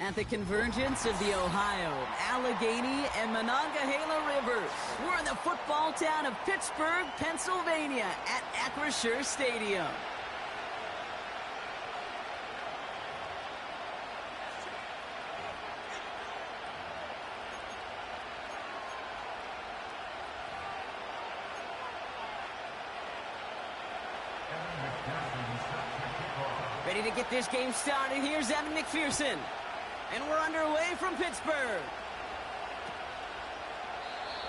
At the convergence of the Ohio, Allegheny, and Monongahela Rivers, we're in the football town of Pittsburgh, Pennsylvania at Acrisure Stadium. Ready to get this game started. Here's Evan McPherson. And we're underway from Pittsburgh.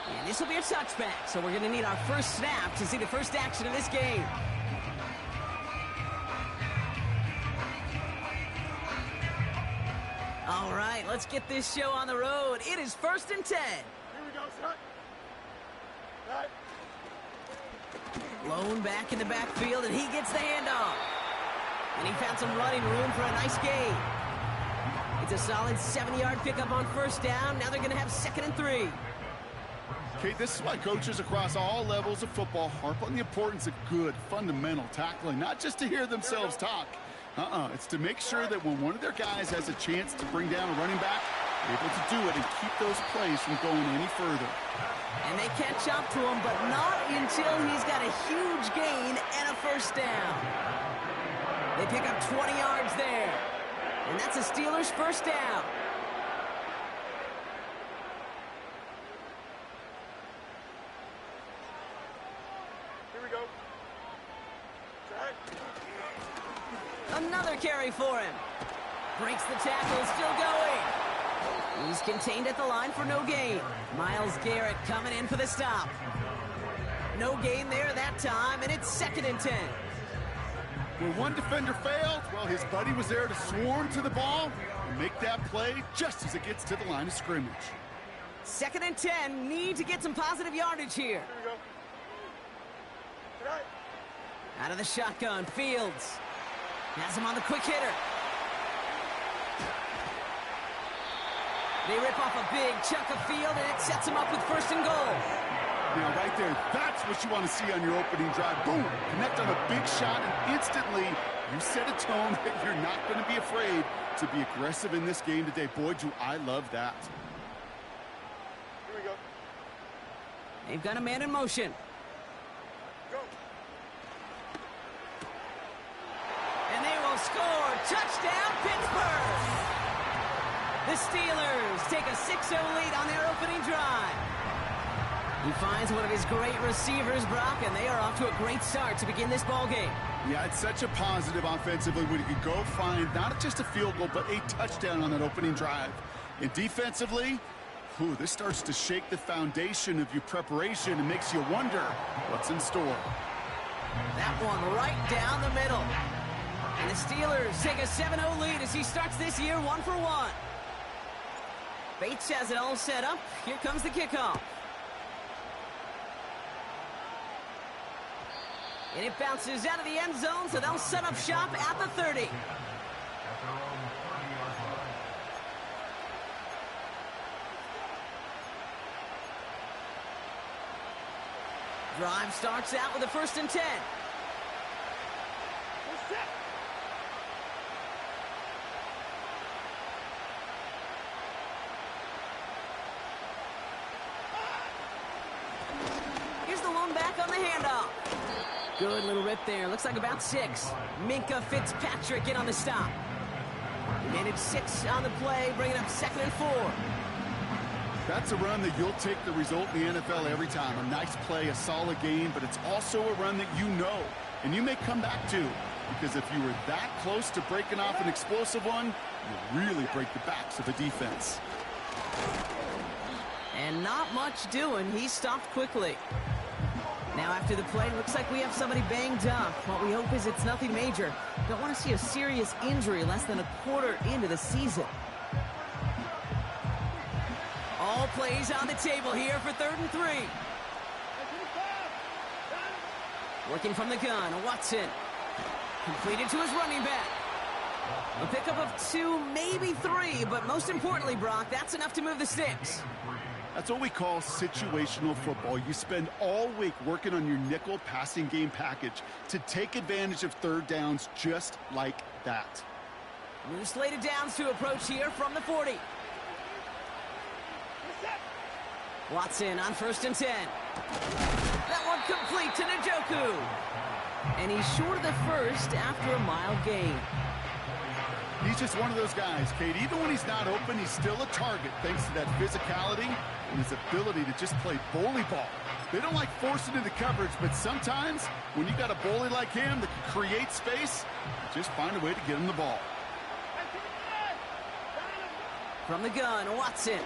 And this will be a touchback, so we're going to need our first snap to see the first action of this game. All right, let's get this show on the road. It is 1st and 10. Here we go, son. Lone back in the backfield, and he gets the handoff. And he found some running room for a nice gain. It's a solid 7-yard pickup on first down. Now they're going to have 2nd and 3. Okay, this is why coaches across all levels of football harp on the importance of good, fundamental tackling, not just to hear themselves talk. It's to make sure that when one of their guys has a chance to bring down a running back, they're able to do it and keep those plays from going any further. And they catch up to him, but not until he's got a huge gain and a first down. They pick up 20 yards there. And that's a Steelers first down. Here we go. Another carry for him. Breaks the tackle, still going. He's contained at the line for no gain. Myles Garrett coming in for the stop. No gain there that time, and it's 2nd and 10. Where one defender failed, well, his buddy was there to swarm to the ball and make that play just as it gets to the line of scrimmage. 2nd and 10, need to get some positive yardage here. Here we go. Out of the shotgun, Fields. Has him on the quick hitter. They rip off a big chunk of field, and it sets him up with 1st and goal. Now, right there, that's what you want to see on your opening drive. Boom! Connect on a big shot, and instantly you set a tone that you're not going to be afraid to be aggressive in this game today. Boy, do I love that. Here we go. They've got a man in motion. Go. And they will score. Touchdown, Pittsburgh! The Steelers take a 6-0 lead on their opening drive. He finds one of his great receivers, Brock, and they are off to a great start to begin this ball game. Yeah, it's such a positive offensively when you can go find not just a field goal, but a touchdown on that opening drive. And defensively, this starts to shake the foundation of your preparation and makes you wonder what's in store. That one right down the middle. And the Steelers take a 7-0 lead as he starts this year 1-for-1. Bates has it all set up. Here comes the kickoff. And it bounces out of the end zone, so they'll set up shop at the 30. Drive starts out with a 1st and 10. Here's the lone back on the handoff. Good little rip there. Looks like about 6. Minka Fitzpatrick in on the stop. He managed 6 on the play, bringing up 2nd and 4. That's a run that you'll take the result in the NFL every time. A nice play, a solid game, but it's also a run that you know and you may come back to, because if you were that close to breaking off an explosive one, you really break the backs of a defense. And not much doing. He stopped quickly. Now after the play, looks like we have somebody banged up. What we hope is it's nothing major. Don't want to see a serious injury less than a quarter into the season. All plays on the table here for 3rd and 3. Working from the gun, Watson. Completed to his running back. A pickup of 2, maybe 3, but most importantly, Brock, that's enough to move the sticks. That's what we call situational football. You spend all week working on your nickel passing game package to take advantage of 3rd downs just like that. New slated downs to approach here from the 40. Watson on 1st and 10. That one complete to Njoku. And he's short of the first after a mild gain. He's just one of those guys, Kate. Even when he's not open, he's still a target thanks to that physicality and his ability to just play bully ball. They don't like forcing into coverage, but sometimes when you got a bully like him that can create space, just find a way to get him the ball. From the gun, Watson.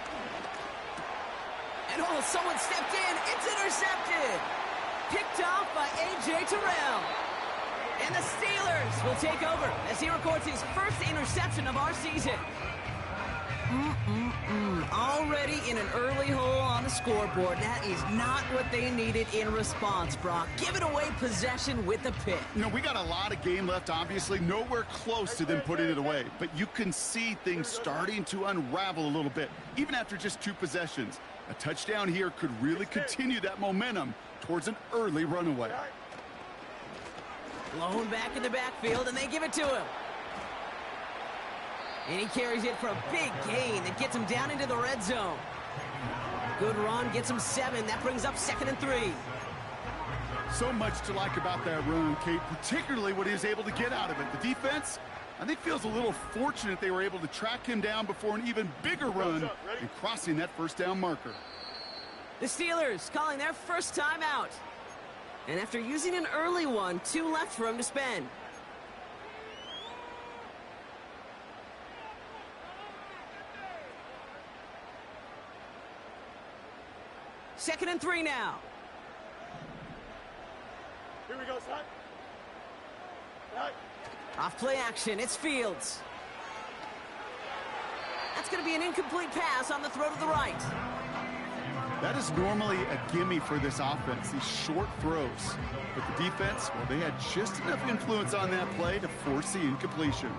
And oh, someone stepped in. It's intercepted. Picked off by A.J. Terrell. And the Steelers will take over as he records his first interception of our season. Already in an early hole on the scoreboard. That is not what they needed in response, Brock. Giving away possession with the pick. You know, we got a lot of game left, obviously. Nowhere close to them putting it away. But you can see things starting to unravel a little bit, even after just 2 possessions. A touchdown here could really continue that momentum towards an early runaway. Blown back in the backfield, and they give it to him. And he carries it for a big gain that gets him down into the red zone. Good run, gets him 7. That brings up 2nd and 3. So much to like about that run, Kate, particularly what he was able to get out of it. The defense, I think, feels a little fortunate they were able to track him down before an even bigger run and crossing that 1st down marker. The Steelers calling their first time out. And after using an early one, 2 left for him to spend. Second and 3 now. Here we go, son. Right. Off play action, it's Fields. That's going to be an incomplete pass on the throw to the right. That is normally a gimme for this offense, these short throws. But the defense, well, they had just enough influence on that play to force the incompletion.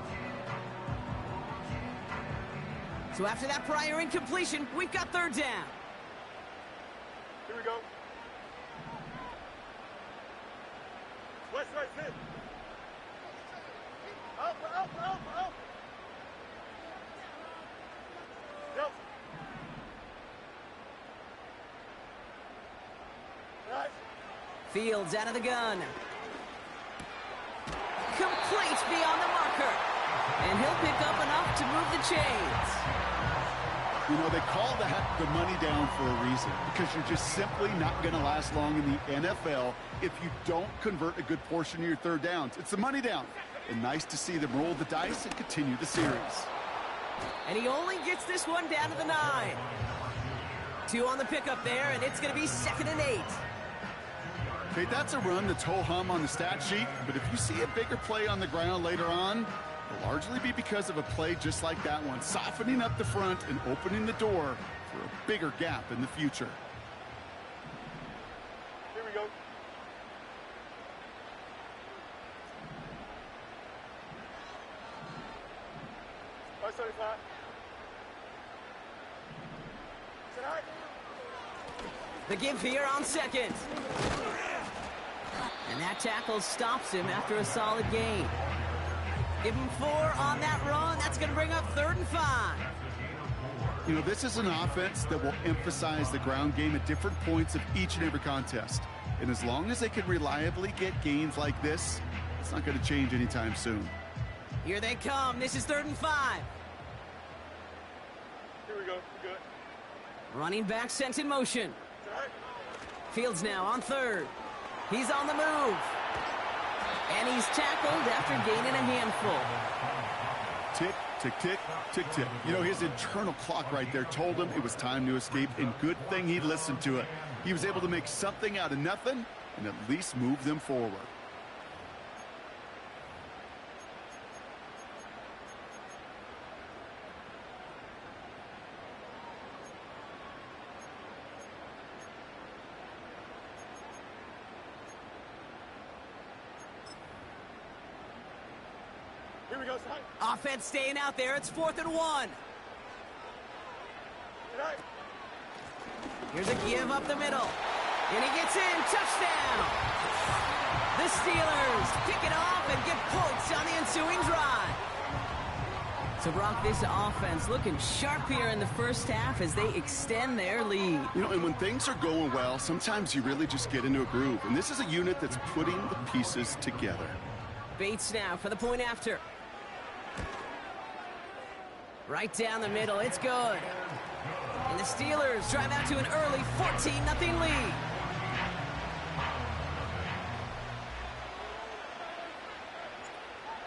So after that prior incompletion, we've got 3rd down. Here we go. West side, sit. Up. Yep. Right. Fields out of the gun. Complete beyond the marker. And he'll pick up enough to move the chains. You know, they call that the money down for a reason, because you're just simply not going to last long in the NFL if you don't convert a good portion of your 3rd downs. It's the money down. And nice to see them roll the dice and continue the series. And he only gets this one down to the 9. 2 on the pickup there, and it's going to be 2nd and 8. Okay, that's a run that's ho-hum on the stat sheet, but if you see a bigger play on the ground later on, it'll largely be because of a play just like that one, softening up the front and opening the door for a bigger gap in the future. Here we go. Right 35. Tonight. The give here on 2nd. And that tackle stops him after a solid gain. Give him 4 on that run. That's going to bring up 3rd and 5. You know, this is an offense that will emphasize the ground game at different points of each and every contest. And as long as they can reliably get gains like this, it's not going to change anytime soon. Here they come. This is 3rd and 5. Here we go. We're good. Running back sent in motion. Tonight. Fields now on 3rd. He's on the move. And he's tackled after gaining a handful. Tick, tick, tick, tick, tick. You know, his internal clock right there told him it was time to escape, and good thing he listened to it. He was able to make something out of nothing and at least move them forward. Here we go, son. Offense staying out there. It's 4th and 1. Tonight. Here's a give up the middle. And he gets in. Touchdown. The Steelers pick it off and get points on the ensuing drive. So, Brock, this offense looking sharp here in the first half as they extend their lead. You know, and when things are going well, sometimes you really just get into a groove. And this is a unit that's putting the pieces together. Bates now for the point after. Right down the middle, it's good. And the Steelers drive out to an early 14-0 lead.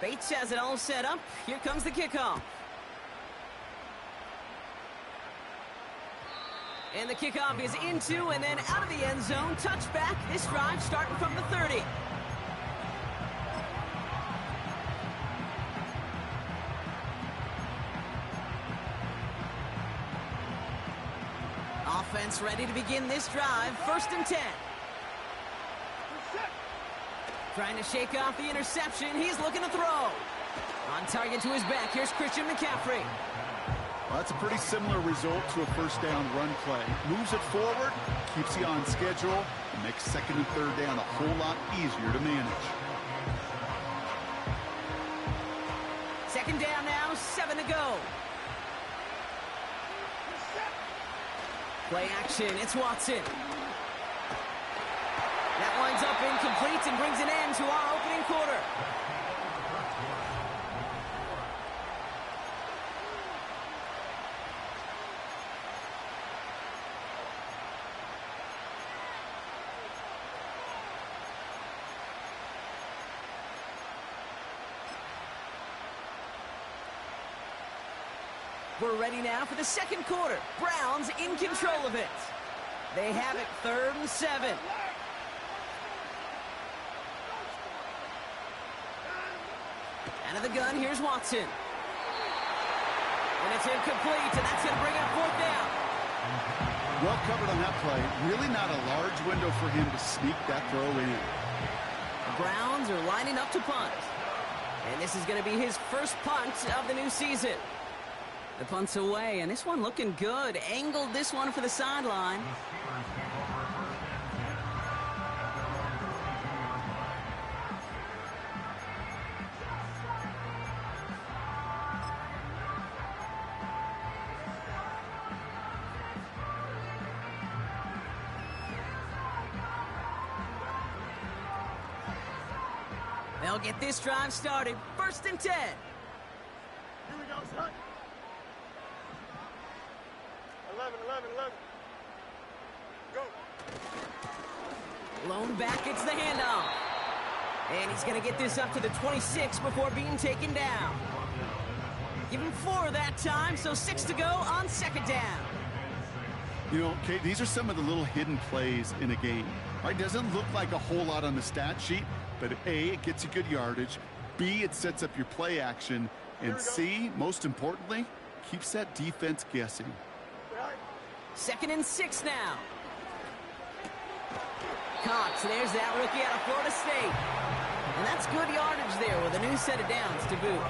Bates has it all set up. Here comes the kickoff. And the kickoff is into and then out of the end zone. Touchback. This drive starting from the 30. Offense ready to begin this drive. 1st and 10. Trying to shake off the interception. He's looking to throw. On target to his back. Here's Christian McCaffrey. Well, that's a pretty similar result to a first down run play. Moves it forward, keeps you on schedule, and makes 2nd and 3rd down a whole lot easier to manage. 2nd down now, 7 to go. Play action, it's Watson. That winds up incomplete and brings an end to our opening quarter. We're ready now for the 2nd quarter. Browns in control of it. They have it 3rd and 7. Out of the gun, here's Watson. And it's incomplete, and that's going to bring up 4th down. Well covered on that play. Really not a large window for him to sneak that throw in. The Browns are lining up to punt. And this is going to be his first punt of the new season. The punt's away, and this one looking good. Angled this one for the sideline. They'll get this drive started. 1st and 10. Here we go, son. 11. Go. Blown back, it's the handoff. And he's going to get this up to the 26 before being taken down. Give him 4 that time, so 6 to go on 2nd down. You know, Kate, these are some of the little hidden plays in a game. Right? Doesn't look like a whole lot on the stat sheet, but A, it gets you good yardage. B, it sets up your play action. And C, most importantly, keeps that defense guessing. 2nd and 6 now. Cox, there's that rookie out of Florida State. And that's good yardage there with a new set of downs to boot.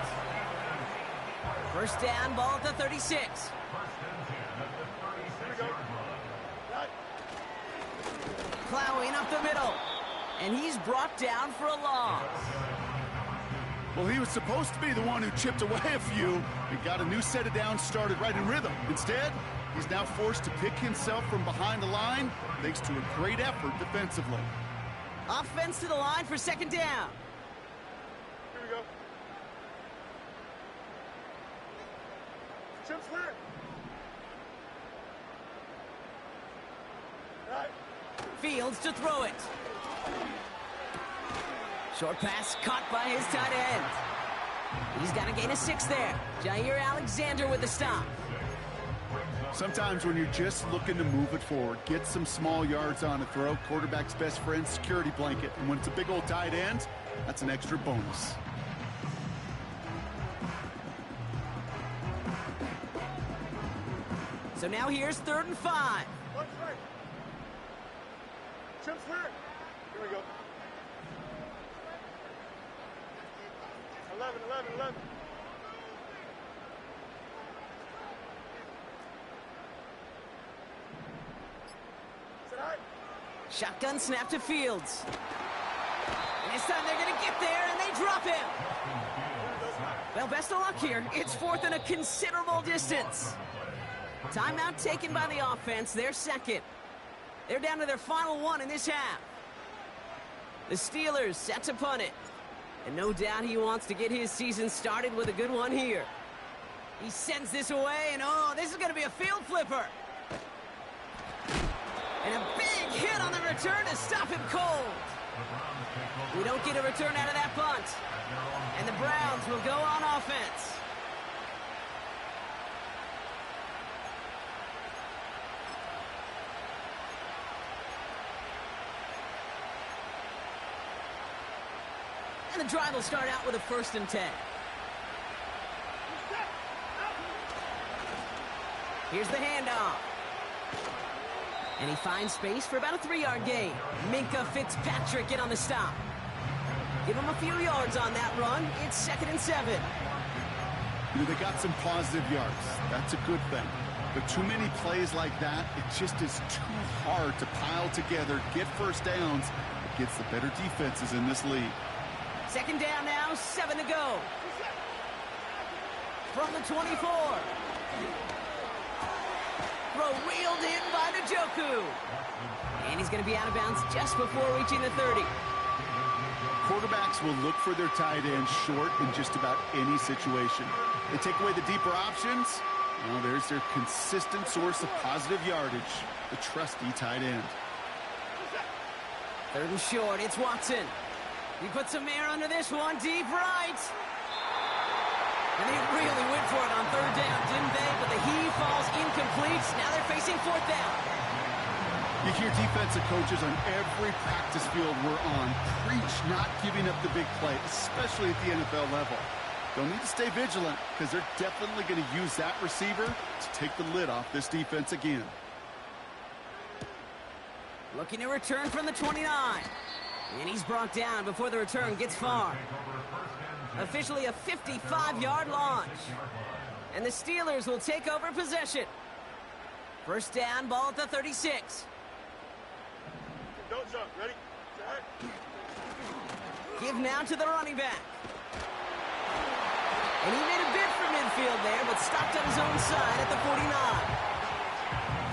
1st down, ball at the 36. Plowing up the middle. And he's brought down for a loss. Well, he was supposed to be the one who chipped away a few and got a new set of downs started right in rhythm. Instead, he's now forced to pick himself from behind the line thanks to a great effort defensively. Offense to the line for 2nd down. Here we go. Chip's clear. Right. Fields to throw it. Short pass caught by his tight end. He's got to gain a 6 there. Jair Alexander with the stop. Sometimes when you're just looking to move it forward, get some small yards on a throw, quarterback's best friend, security blanket. And when it's a big old tight end, that's an extra bonus. So now here's 3rd and 5. Chip's clear. Here we go. 11. Shotgun snap to Fields. And this time they're going to get there, and they drop him. Well, best of luck here. It's fourth and a considerable distance. Timeout taken by the offense, their second. They're down to their final one in this half. The Steelers set to punt it. And no doubt he wants to get his season started with a good one here. He sends this away, and oh, this is going to be a field flipper. And a big hit on the return to stop him cold. We don't get a return out of that punt. And the Browns will go on offense. And the drive will start out with a 1st and 10. Here's the handoff. And he finds space for about a 3-yard gain. Minkah Fitzpatrick in on the stop. Give him a few yards on that run. It's 2nd and 7. They got some positive yards. That's a good thing. But too many plays like that, it just is too hard to pile together, get first downs against the better defenses in this league. 2nd down now, 7 to go. From the 24. Throw reeled in by Njoku. And he's going to be out of bounds just before reaching the 30. Quarterbacks will look for their tight end short in just about any situation. They take away the deeper options. Well, there's their consistent source of positive yardage, the trusty tight end. 3rd and short, it's Watson. He put some air under this one, deep right. And they really went for it on 3rd down, didn't they? But the heave falls incomplete. Now they're facing 4th down. You hear defensive coaches on every practice field we're on preach not giving up the big play, especially at the NFL level. They'll need to stay vigilant because they're definitely going to use that receiver to take the lid off this defense again. Looking to return from the 29. And he's brought down before the return gets far. Officially a 55-yard launch. And the Steelers will take over possession. 1st down, ball at the 36. Don't jump. Ready? Set. Give now to the running back. And he made a bid for midfield there, but stopped on his own side at the 49.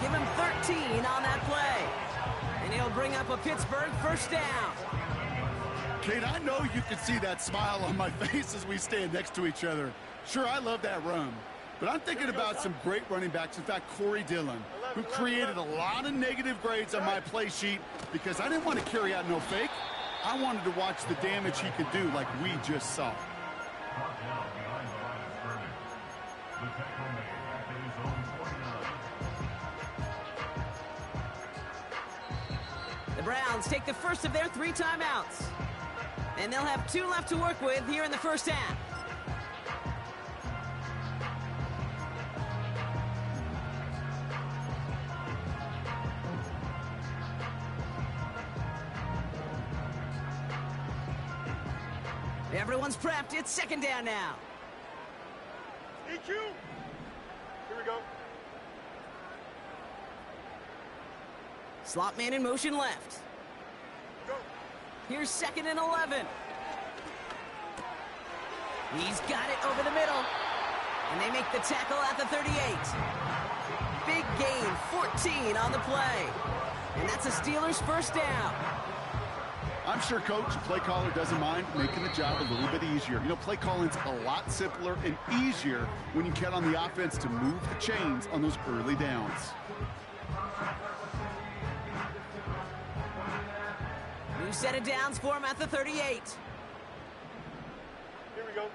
Give him 13 on that play. And he'll bring up a Pittsburgh 1st down. Kate, I know you can see that smile on my face as we stand next to each other. Sure, I love that run. But I'm thinking about some great running backs. In fact, Corey Dillon, who created a lot of negative grades on my play sheet because I didn't want to carry out no fake. I wanted to watch the damage he could do like we just saw. The Browns take the first of their 3 timeouts. And they'll have 2 left to work with here in the 1st half. Everyone's prepped. It's 2nd down now. EQ. Here we go. Slot man in motion left. Go. Here's 2nd and 11. He's got it over the middle. And they make the tackle at the 38. Big gain, 14 on the play. And that's a Steelers 1st down. I'm sure Coach, play caller doesn't mind making the job a little bit easier. You know, play calling's a lot simpler and easier when you count on the offense to move the chains on those early downs. New set of downs for him at the 38. Here we go.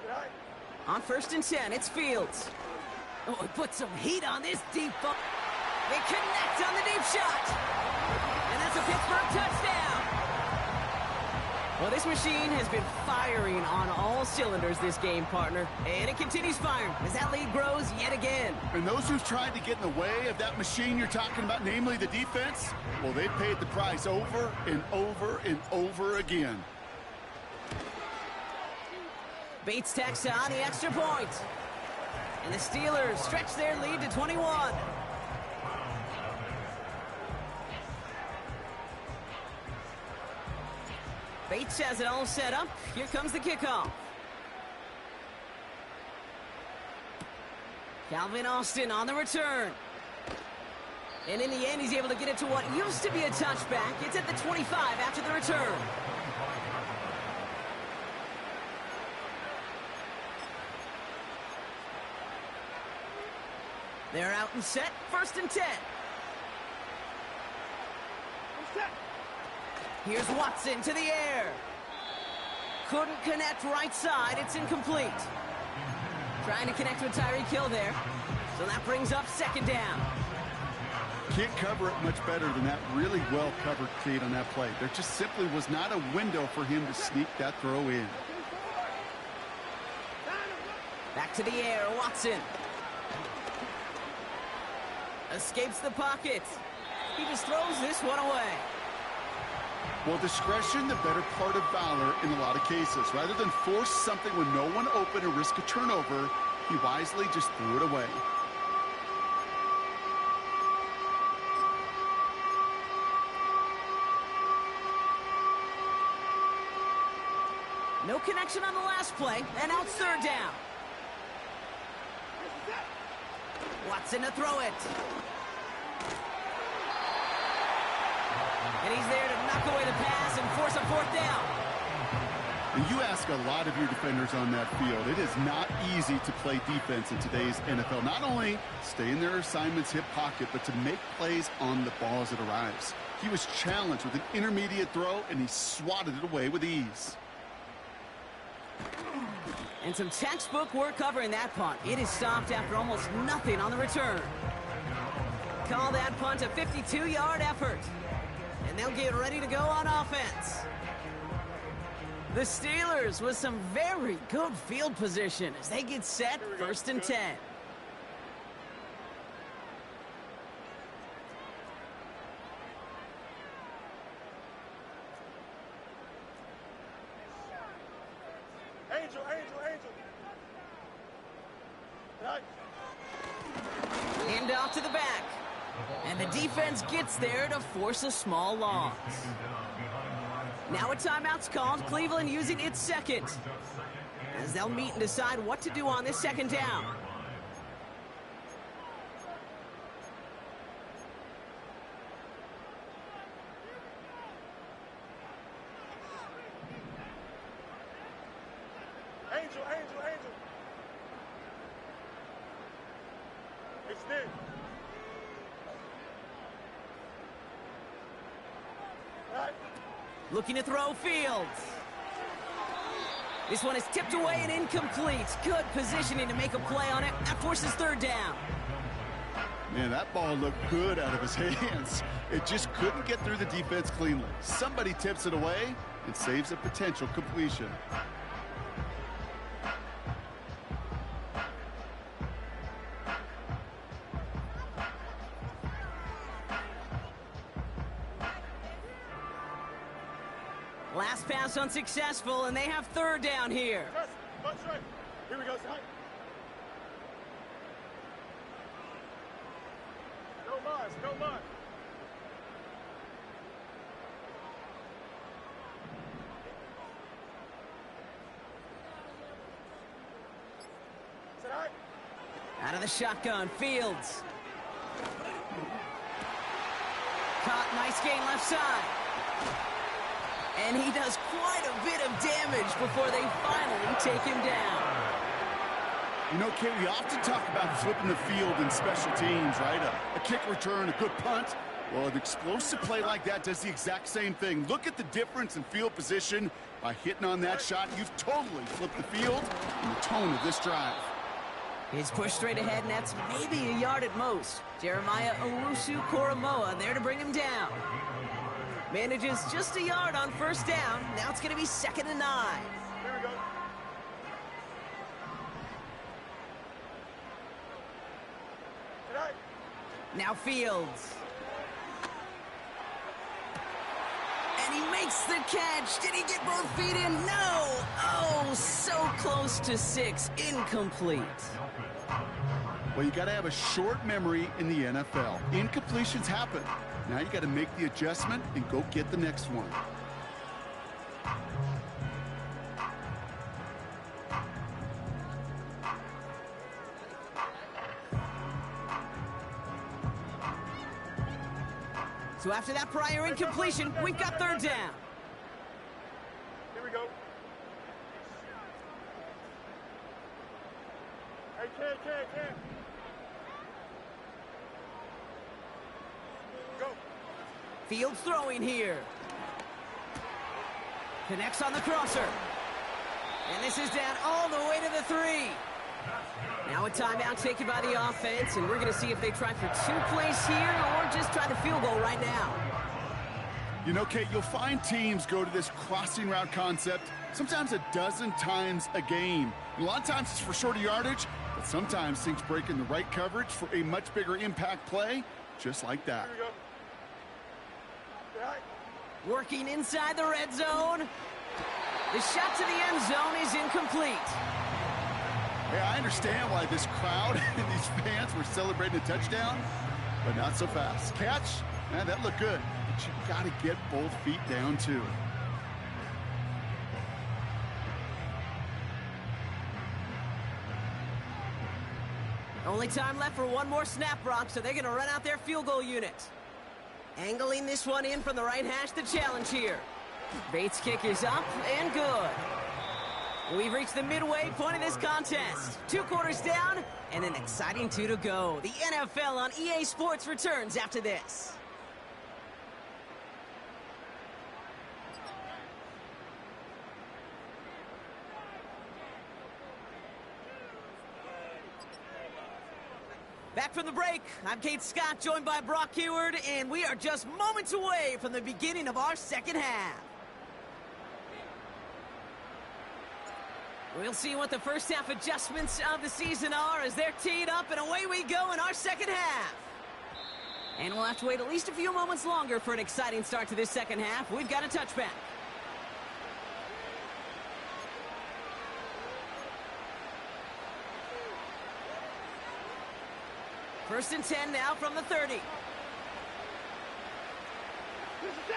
Right. On 1st and 10, it's Fields. Oh, he put some heat on this deep ball. They connect on the deep shot. And that's a Pittsburgh touchdown. Well, this machine has been firing on all cylinders this game, partner. And it continues firing as that lead grows yet again. And those who've tried to get in the way of that machine you're talking about, namely the defense, well, they've paid the price over and over and over again. Bates tacks on the extra point. And the Steelers stretch their lead to 21. Waits has it all set up. Here comes the kickoff. Calvin Austin on the return. And in the end, he's able to get it to what used to be a touchback. It's at the 25 after the return. They're out and set. 1st and 10. Here's Watson to the air. Couldn't connect right side. It's incomplete. Trying to connect with Tyreek Hill there. So that brings up 2nd down. Can't cover it much better than that really well-covered cleat on that play. There just simply was not a window for him to sneak that throw in. Back to the air, Watson. Escapes the pocket. He just throws this one away. Well, discretion, the better part of valor in a lot of cases. Rather than force something when no one open and risk a turnover, he wisely just threw it away. No connection on the last play, and now it's 3rd down. Watson to throw it. And he's there to knock away the pass and force a 4th down. And you ask a lot of your defenders on that field. It is not easy to play defense in today's NFL. Not only stay in their assignment's hip pocket, but to make plays on the ball as it arrives. He was challenged with an intermediate throw, and he swatted it away with ease. And some textbook work covering that punt. It is stopped after almost nothing on the return. Call that punt a 52-yard effort. And they'll get ready to go on offense. The Steelers with some very good field position as they get set 1st and 10. Angel. Right. Hand off to the back. And the defense gets there to force a small loss. Now a timeout's called. Cleveland using its 2nd. As they'll meet and decide what to do on this 2nd down. Angel. Extend. Right. Looking to throw Fields. This one is tipped away and incomplete. Good positioning to make a play on it. That forces 3rd down. Man, that ball looked good out of his hands. It just couldn't get through the defense cleanly. Somebody tips it away and saves a potential completion. Last pass unsuccessful, and they have 3rd down here. That's right. Here we go, son. No mud. Sit right. Out of the shotgun, Fields. Caught, nice gain left side. And he does quite a bit of damage before they finally take him down. You know, Kate, we often talk about flipping the field in special teams, right? A kick return, a good punt. Well, an explosive play like that does the exact same thing. Look at the difference in field position. By hitting on that shot, you've totally flipped the field and the tone of this drive. He's pushed straight ahead, and that's maybe a yard at most. Jeremiah Owusu-Koramoah there to bring him down. Manages just a yard on 1st down. Now it's going to be 2nd and 9. Here we go. Right. Now Fields. And he makes the catch. Did he get both feet in? No. Oh, so close to 6. Incomplete. Well, you got to have a short memory in the NFL. Incompletions happen. Now you got to make the adjustment and go get the next one. So after that prior incompletion, we've got third down. Here we go. Hey, kid. Go. Fields throwing here. Connects on the crosser. And this is down all the way to the 3. Now a timeout taken by the offense, and we're going to see if they try for 2 plays here or just try the field goal right now. You know, Kate, you'll find teams go to this crossing route concept sometimes a dozen times a game. And a lot of times it's for shorter yardage, but sometimes things break in the right coverage for a much bigger impact play, just like that. Here we go. Right. Working inside the red zone. The shot to the end zone is incomplete. Hey, I understand why this crowd and these fans were celebrating a touchdown, but not so fast. Catch, man, that looked good. But you got to get both feet down, too. Only time left for one more snap, Brock, so they're going to run out their field goal unit. Angling this one in from the right hash, the challenge here. Bates' kick is up and good. We've reached the midway point of this contest. 2 quarters down and an exciting 2 to go. The NFL on EA Sports returns after this. Back from the break, I'm Kate Scott, joined by Brock Heward, and we are just moments away from the beginning of our second half. We'll see what the first half adjustments of the season are as they're teed up, and away we go in our second half. And we'll have to wait at least a few moments longer for an exciting start to this second half. We've got a touchback. First and 10 now from the 30. This is it.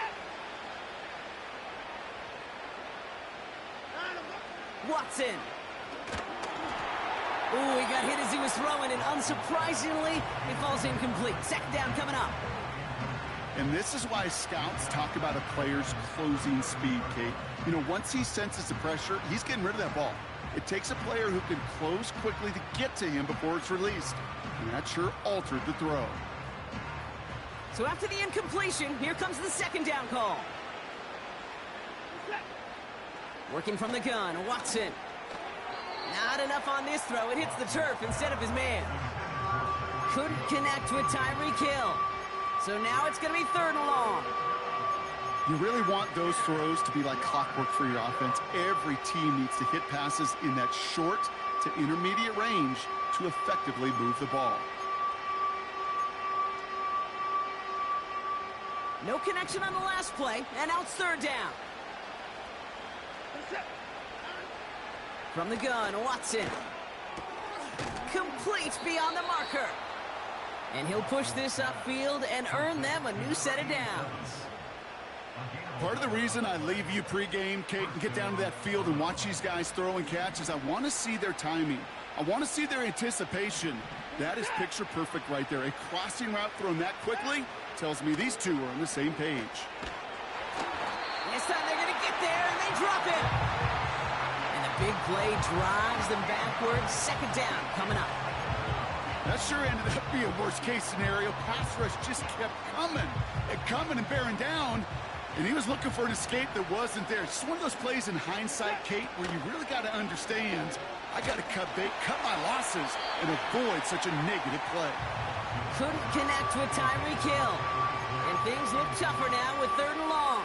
Watson. Ooh, he got hit as he was throwing, and unsurprisingly, it falls incomplete. Second down coming up. And this is why scouts talk about a player's closing speed, Kate. You know, once he senses the pressure, he's getting rid of that ball. It takes a player who can close quickly to get to him before it's released. And that sure altered the throw. So after the incompletion, here comes the second down call. Working from the gun, Watson. Not enough on this throw. It hits the turf instead of his man. Couldn't connect with Tyreek Hill. So now it's going to be 3rd and long. You really want those throws to be like clockwork for your offense. Every team needs to hit passes in that short to intermediate range to effectively move the ball. No connection on the last play, and now it's 3rd down. From the gun, Watson. Complete beyond the marker. And he'll push this upfield and earn them a new set of downs. Part of the reason I leave you pregame, Kate, and get down to that field and watch these guys throw and catch is I want to see their timing. I want to see their anticipation. That is picture perfect right there. A crossing route thrown that quickly tells me these two are on the same page. This time they're going to get there, and they drop it. And the big play drives them backwards. Second down coming up. That sure ended up being a worst-case scenario. Pass rush just kept coming and bearing down. And he was looking for an escape that wasn't there. It's just one of those plays in hindsight, Kate, where you really got to understand, I got to cut my losses, and avoid such a negative play. Couldn't connect with Tyreek Hill. And things look tougher now with 3rd and long.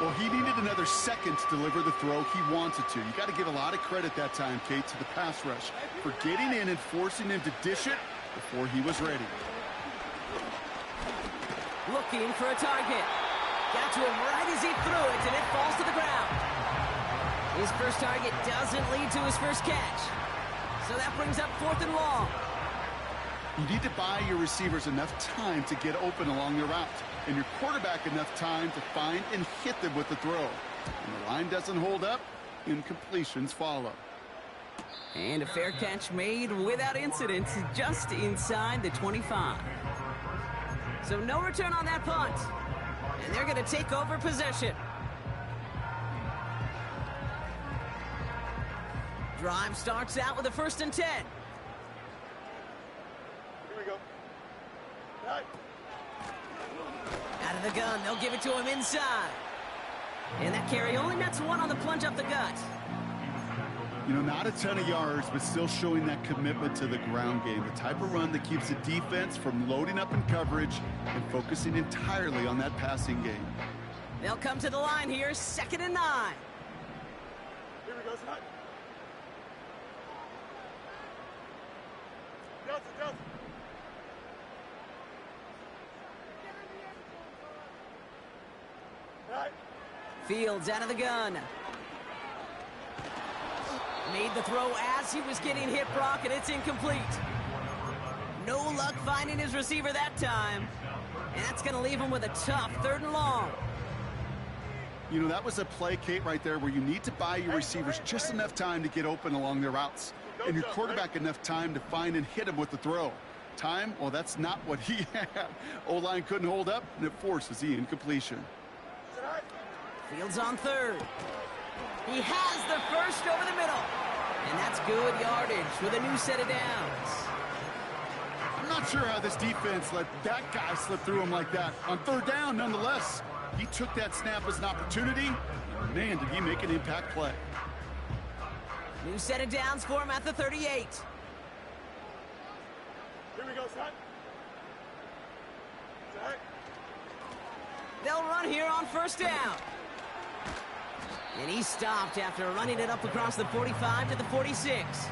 Well, he needed another second to deliver the throw he wanted to. You got to give a lot of credit that time, Kate, to the pass rush for getting in and forcing him to dish it before he was ready. Looking for a target. Got to him right as he threw it, and it falls to the ground. His first target doesn't lead to his first catch. So that brings up 4th and long. You need to buy your receivers enough time to get open along their route, and your quarterback enough time to find and hit them with the throw. When the line doesn't hold up, incompletions follow. And a fair catch made without incident, just inside the 25. So no return on that punt. And they're going to take over possession. Drive starts out with a 1st and 10. Here we go. Right. Out of the gun, they'll give it to him inside. And that carry only nets 1 on the plunge up the gut. You know, not a ton of yards, but still showing that commitment to the ground game. The type of run that keeps the defense from loading up in coverage and focusing entirely on that passing game. They'll come to the line here, 2nd and 9. Here we go, son. Delta, Delta. Right. Fields out of the gun. Made the throw as he was getting hit, Brock, and it's incomplete. No luck finding his receiver that time. And that's going to leave him with a tough 3rd and long. You know, that was a play, Kate, right there where you need to buy your receivers just enough time to get open along their routes. And your quarterback enough time to find and hit him with the throw. Time? Well, that's not what he had. O-line couldn't hold up, and it forces the incompletion. Fields on 3rd. He has the 1st over the middle. And that's good yardage with a new set of downs. I'm not sure how this defense let that guy slip through him like that. On 3rd down, nonetheless, he took that snap as an opportunity. And man, did he make an impact play. New set of downs for him at the 38. Here we go, son. Right. They'll run here on 1st down. And he stopped after running it up across the 45 to the 46.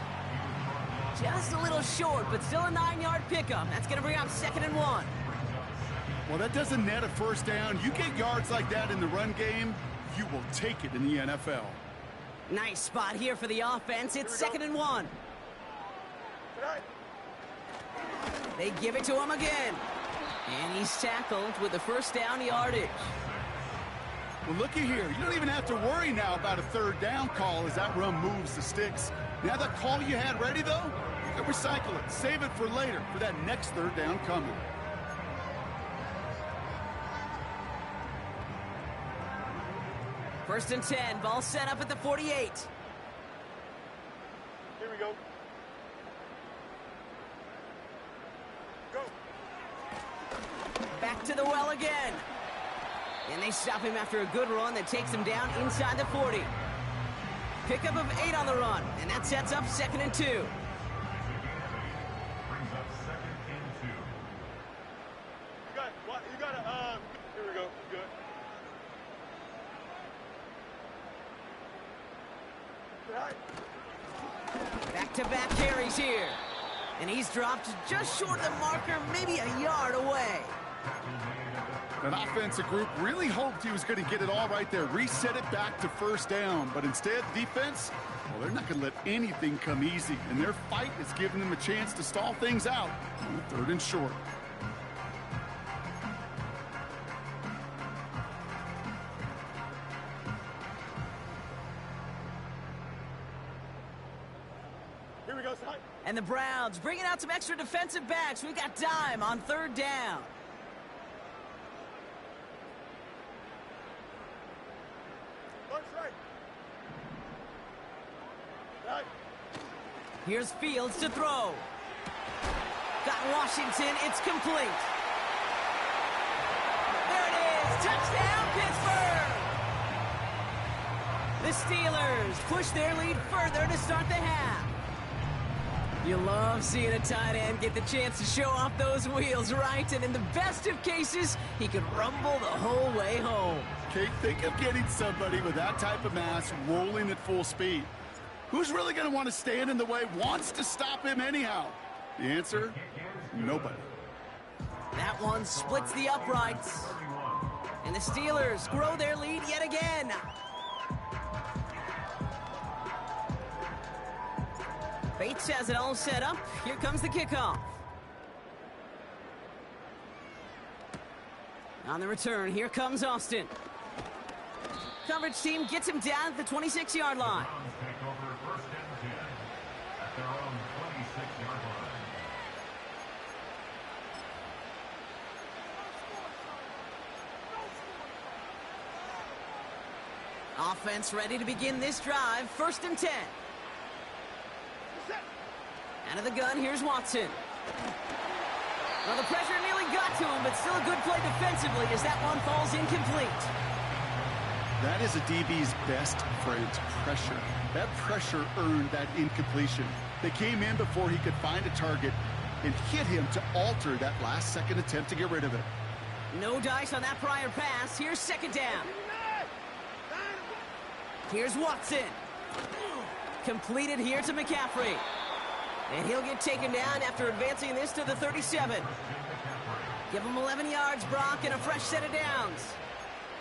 Just a little short, but still a 9-yard pickup. That's going to bring up 2nd and 1. Well, that doesn't net a 1st down. You get yards like that in the run game, you will take it in the NFL. Nice spot here for the offense. It's 2nd and 1. Right. They give it to him again. And he's tackled with the 1st down yardage. Well, looky here. You don't even have to worry now about a 3rd down call as that run moves the sticks. Now that call you had ready, though, you can recycle it. Save it for later for that next 3rd down coming. First and 10. Ball set up at the 48. Here we go. Go. Back to the well again. And they stop him after a good run that takes him down inside the 40. Pickup of 8 on the run, and that sets up 2nd and 2. Brings up 2nd and 2. You got here we go. Good. Right. Back-to-back carries here. And he's dropped just short of the marker, maybe a yard away. An offensive group really hoped he was going to get it all right there, reset it back to 1st down. But instead, defense, well, they're not going to let anything come easy. And their fight is giving them a chance to stall things out on 3rd and short. Here we go, son. And the Browns bringing out some extra defensive backs. We've got time on 3rd down. Here's Fields to throw. Got Washington. It's complete. There it is. Touchdown, Pittsburgh. The Steelers push their lead further to start the half. You love seeing a tight end get the chance to show off those wheels, right? And in the best of cases, he could rumble the whole way home. Kate, think of getting somebody with that type of mass rolling at full speed. Who's really going to want to stand in the way, wants to stop him anyhow? The answer, nobody. That one splits the uprights. And the Steelers grow their lead yet again. Bates has it all set up. Here comes the kickoff. On the return, here comes Austin. Coverage team gets him down at the 26-yard line. Offense ready to begin this drive. 1st and 10. Out of the gun, here's Watson. Well, the pressure nearly got to him, but still a good play defensively as that one falls incomplete. That is a DB's best friend, pressure. That pressure earned that incompletion. They came in before he could find a target and hit him to alter that last-second attempt to get rid of it. No dice on that prior pass. Here's 2nd down. Here's Watson. Completed here to McCaffrey. And he'll get taken down after advancing this to the 37. Give him 11 yards, Brock, and a fresh set of downs.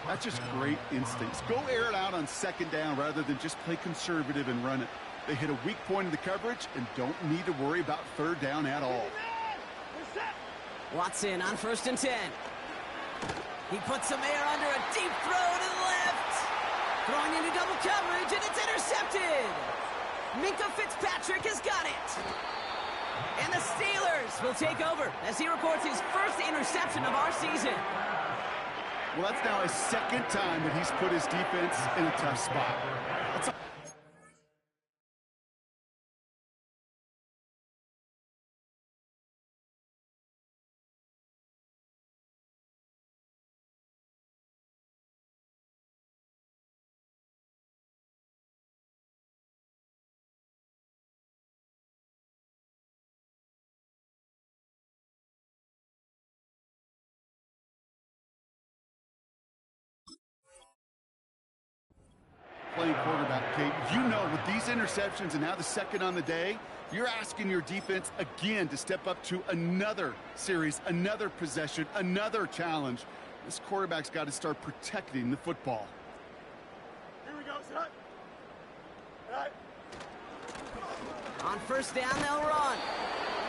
That's just great instincts. Go air it out on 2nd down rather than just play conservative and run it. They hit a weak point in the coverage and don't need to worry about 3rd down at all. Watson on 1st and 10. He puts some air under a deep throw to the left. Throwing into double coverage, and it's intercepted. Minka Fitzpatrick has got it. And the Steelers will take over as he records his 1st interception of our season. Well, that's now his 2nd time that he's put his defense in a tough spot. That's playing quarterback, Kate. You know, with these interceptions and now the 2nd on the day, you're asking your defense again to step up to another series, another possession, another challenge. This quarterback's got to start protecting the football. Here we go, son. All right. On 1st down, they'll run.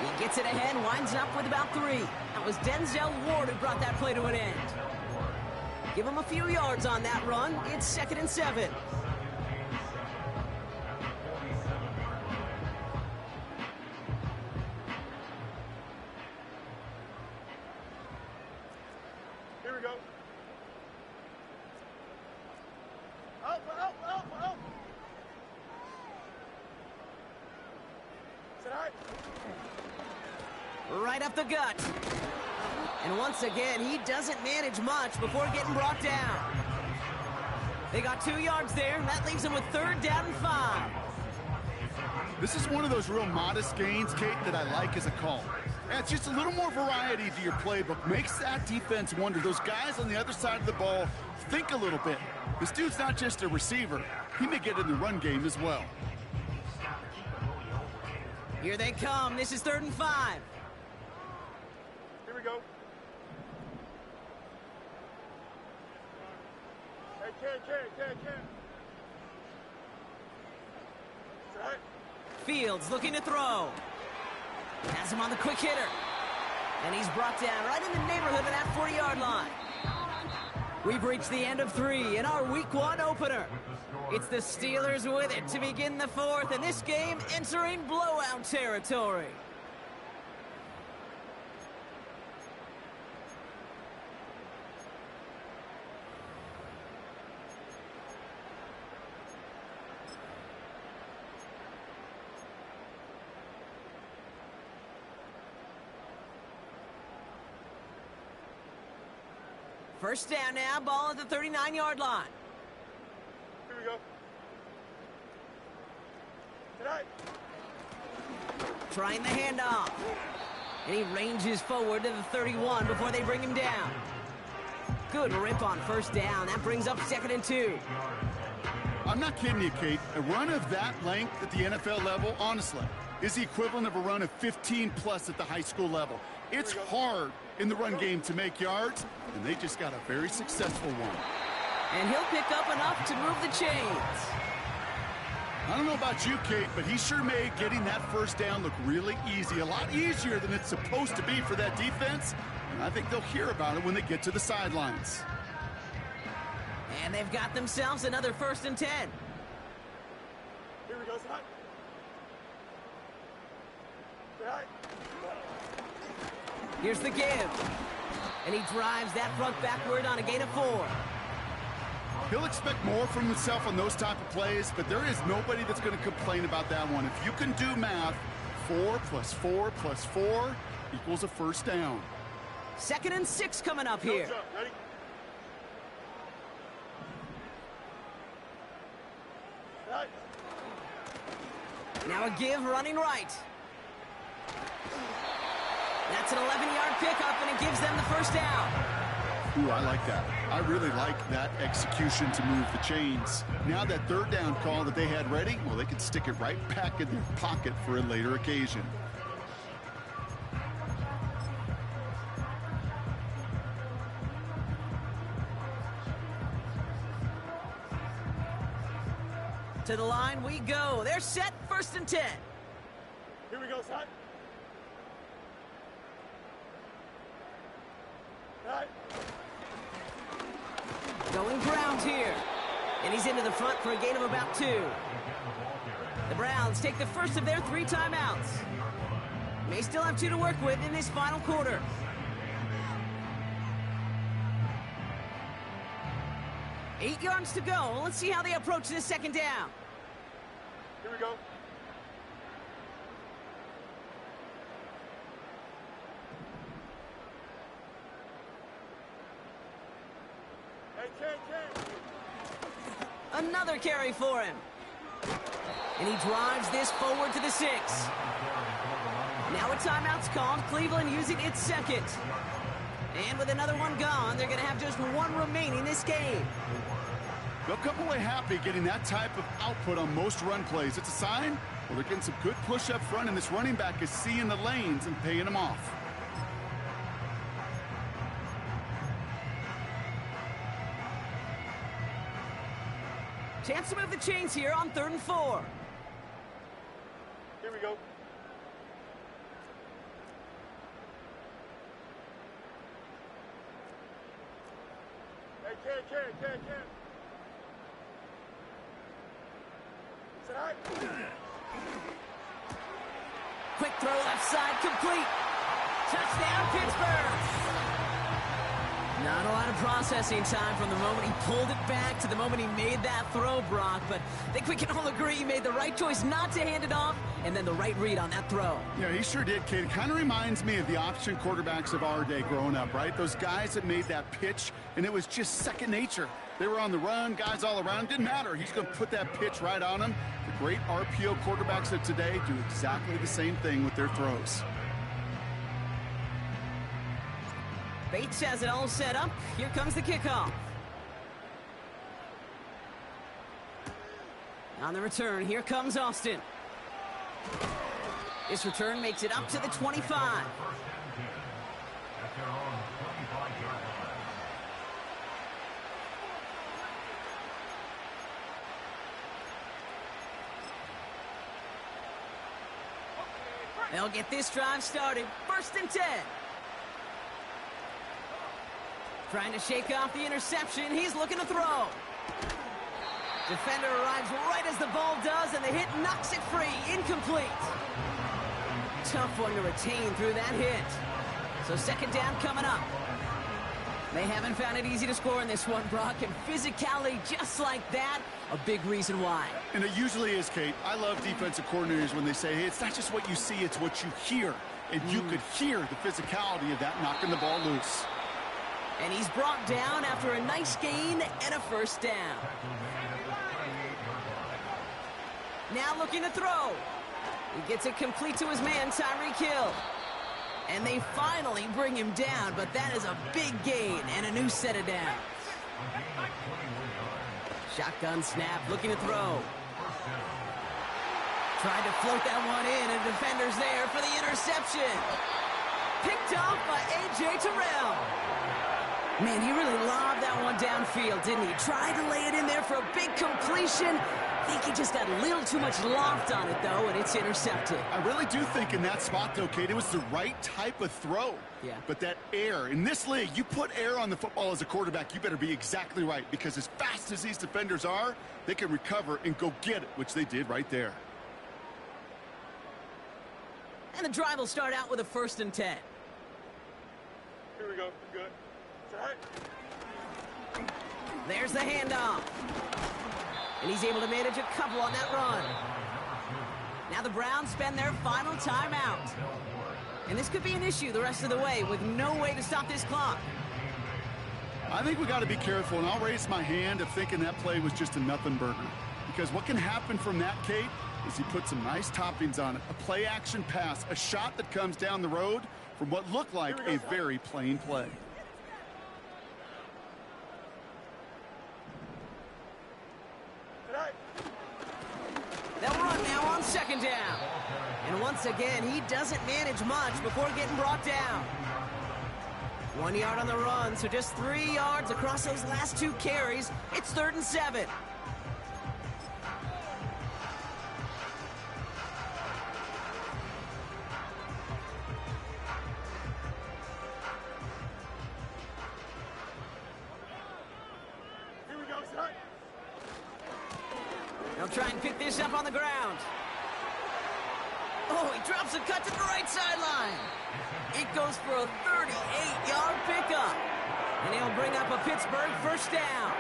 He gets it ahead, winds up with about 3. That was Denzel Ward who brought that play to an end. Give him a few yards on that run. It's 2nd and 7. Here we go. Up. Sit right. Right up the gut. And once again, he doesn't manage much before getting brought down. They got 2 yards there, and that leaves them with 3rd down and 5. This is one of those real modest gains, Kate, that I like as a call. And it's just a little more variety to your playbook. Makes that defense wonder. Those guys on the other side of the ball think a little bit. This dude's not just a receiver. He may get in the run game as well. Here they come. This is 3rd and 5. Here we go. Hey, Ken. Sit right. Fields looking to throw. Has him on the quick hitter. And he's brought down right in the neighborhood of that 40-yard line. We've reached the end of 3 in our Week 1 opener. It's the Steelers with it to begin the 4th, and this game entering blowout territory. First down now, ball at the 39-yard line. Here we go. Tonight. Trying the handoff. And he ranges forward to the 31 before they bring him down. Good rip on 1st down. That brings up 2nd and 2. I'm not kidding you, Kate. A run of that length at the NFL level, honestly, is the equivalent of a run of 15-plus at the high school level. It's hard in the run game to make yards, and they just got a very successful one. And he'll pick up enough to move the chains. I don't know about you, Kate, but he sure made getting that 1st down look really easy. A lot easier than it's supposed to be for that defense. And I think they'll hear about it when they get to the sidelines. And they've got themselves another 1st and 10. Here we go, son. Right. Here's the give. And he drives that front backward on a gain of 4. He'll expect more from himself on those type of plays, but there is nobody that's going to complain about that one. If you can do math, 4 + 4 + 4 equals a first down. 2nd and 6 coming up here. Ready? Right. Now a give running right. That's an 11-yard pickup, and it gives them the first down. Ooh, I like that. I really like that execution to move the chains. Now that 3rd down call that they had ready, well, they can stick it right back in their pocket for a later occasion. To the line we go. They're set, 1st and 10. Here we go, son. Right. Going Browns here. And he's into the front for a gain of about 2. The Browns take the first of their 3 timeouts. May still have 2 to work with in this final quarter. Eight yards to go. Let's see how they approach this 2nd down. Here we go. Hey, Ken. Another carry for him. And he drives this forward to the 6. Now a timeout's called. Cleveland using its 2nd. And with another one gone, they're going to have just 1 remaining this game. They'll come away happy getting that type of output on most run plays. It's a sign, well, they're getting some good push up front, and this running back is seeing the lanes and paying them off. Chance to move the chains here on 3rd and 4. Here we go. Hey, Ken. Is it all right? Quick throw left side, complete. Touchdown, Pittsburgh. Not a lot of processing time from the moment he pulled it back to the moment he made that throw, Brock. But I think we can all agree he made the right choice not to hand it off, and then the right read on that throw. Yeah, he sure did, Kate. It kind of reminds me of the option quarterbacks of our day growing up, right? Those guys that made that pitch, and it was just second nature. They were on the run, guys all around. Didn't matter. He's going to put that pitch right on them. The great RPO quarterbacks of today do exactly the same thing with their throws. Bates has it all set up. Here comes the kickoff. On the return, here comes Austin. This return makes it up to the 25. They'll get this drive started. 1st and 10. Trying to shake off the interception. He's looking to throw. Defender arrives right as the ball does, and the hit knocks it free. Incomplete. Tough one to retain through that hit. So 2nd down coming up. They haven't found it easy to score in this one, Brock, and physicality just like that, a big reason why. And it usually is, Kate. I love defensive coordinators when they say, hey, it's not just what you see, it's what you hear. And you could hear the physicality of that knocking the ball loose. And he's brought down after a nice gain and a 1st down. Now looking to throw. He gets it complete to his man, Tyreek Hill. And they finally bring him down, but that is a big gain and a new set of downs. Shotgun snap, looking to throw. Tried to float that one in, and defender's there for the interception. Picked off by A.J. Terrell. Man, he really lobbed that one downfield, didn't he? Tried to lay it in there for a big completion. I think he just got a little too much loft on it, though, and it's intercepted. I really do think in that spot, though, Kate, it was the right type of throw. Yeah. But that air, in this league, you put air on the football as a quarterback, you better be exactly right, because as fast as these defenders are, they can recover and go get it, which they did right there. And the drive will start out with a 1st and 10. Here we go. Good. It's all right. There's the handoff. And he's able to manage a couple on that run. Now the Browns spend their final timeout. And this could be an issue the rest of the way with no way to stop this clock. I think we got to be careful, and I'll raise my hand of thinking that play was just a nothing burger. Because what can happen from that, Kate, is he put some nice toppings on it. A play-action pass, a shot that comes down the road from what looked like a very plain play. They'll run now on second down. And once again, he doesn't manage much before getting brought down. 1 yard on the run, so just 3 yards across those last 2 carries. It's 3rd and 7. Here we go, son. They'll try and pick this up on the ground. Oh, he drops a cut to the right sideline. It goes for a 38-yard pickup. And he'll bring up a Pittsburgh first down.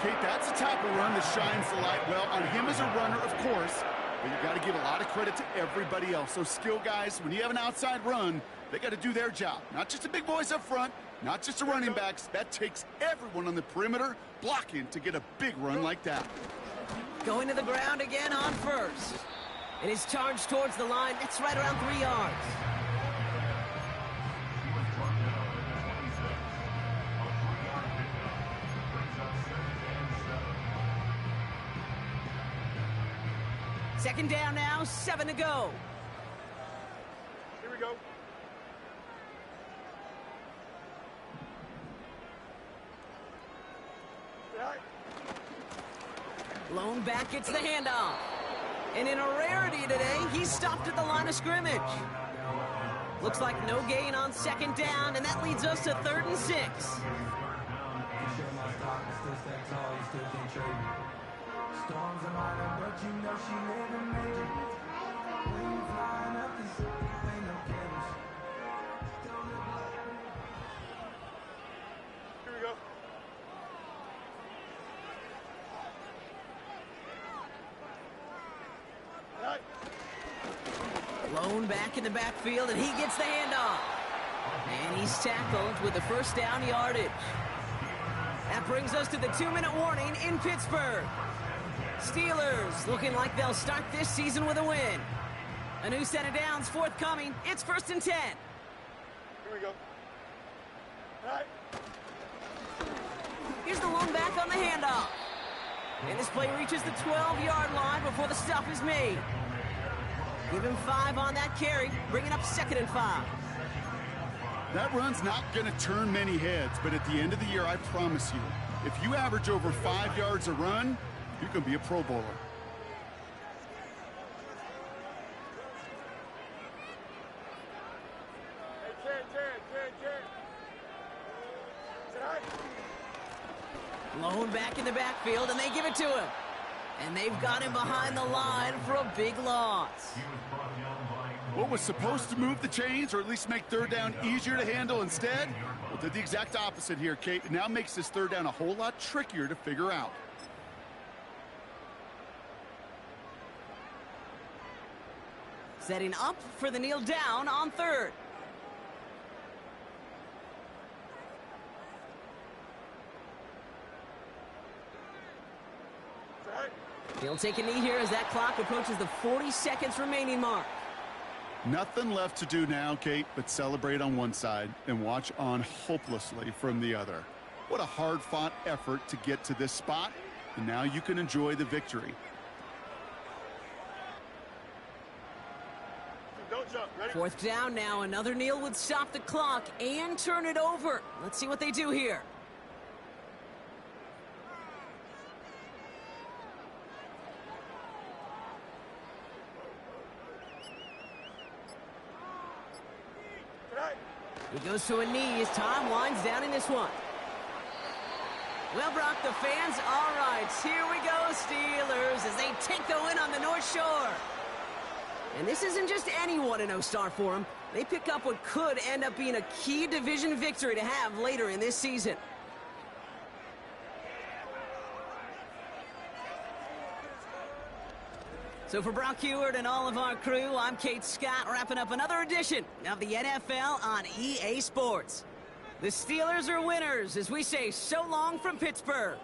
Kate, that's the type of run that shines the light well on him as a runner, of course, but you've got to give a lot of credit to everybody else. Those skill guys, when you have an outside run, they got to do their job. Not just the big boys up front, not just the running backs. That takes everyone on the perimeter blocking to get a big run like that. Going to the ground again on first. And his charge towards the line, it's right around 3 yards. Second down now, 7 to go. Here we go. Lone back gets the handoff. And in a rarity today, he's stopped at the line of scrimmage. Looks like no gain on second down, and that leads us to 3rd and 6. Storms are mine, but you know she living major. When you flying up this, ain't no cameras. Here we go. Lone back in the backfield, and he gets the handoff. And he's tackled with the first down yardage. That brings us to the 2-minute warning in Pittsburgh. Steelers looking like they'll start this season with a win. A new set of downs forthcoming. It's 1st and 10. Here we go. All right. Here's the lone back on the handoff. And this play reaches the 12-yard line before the stop is made. Give him 5 on that carry, bringing up 2nd and 5. That run's not going to turn many heads, but at the end of the year, I promise you, if you average over 5 yards a run, you can be a Pro Bowler. Hey, Jared. Lone back in the backfield, and they give it to him. And they've got him behind the line for a big loss. What was supposed to move the chains, or at least make 3rd down easier to handle instead, well, did the exact opposite here, Kate. It now makes this 3rd down a whole lot trickier to figure out. Setting up for the kneel down on 3rd. He'll take a knee here as that clock approaches the 40 seconds remaining mark. Nothing left to do now, Kate, but celebrate on one side and watch on hopelessly from the other. What a hard-fought effort to get to this spot, and now you can enjoy the victory. Don't jump. Ready? 4th down now. Another kneel would stop the clock and turn it over. Let's see what they do here. He goes to a knee as time winds down in this one. Well, Brock, the fans, all right, here we go, Steelers, as they take the win on the North Shore. And this isn't just any 1-0 start for them. They pick up what could end up being a key division victory to have later in this season. So for Brock Heward and all of our crew, I'm Kate Scott, wrapping up another edition of the NFL on EA Sports. The Steelers are winners as we say so long from Pittsburgh.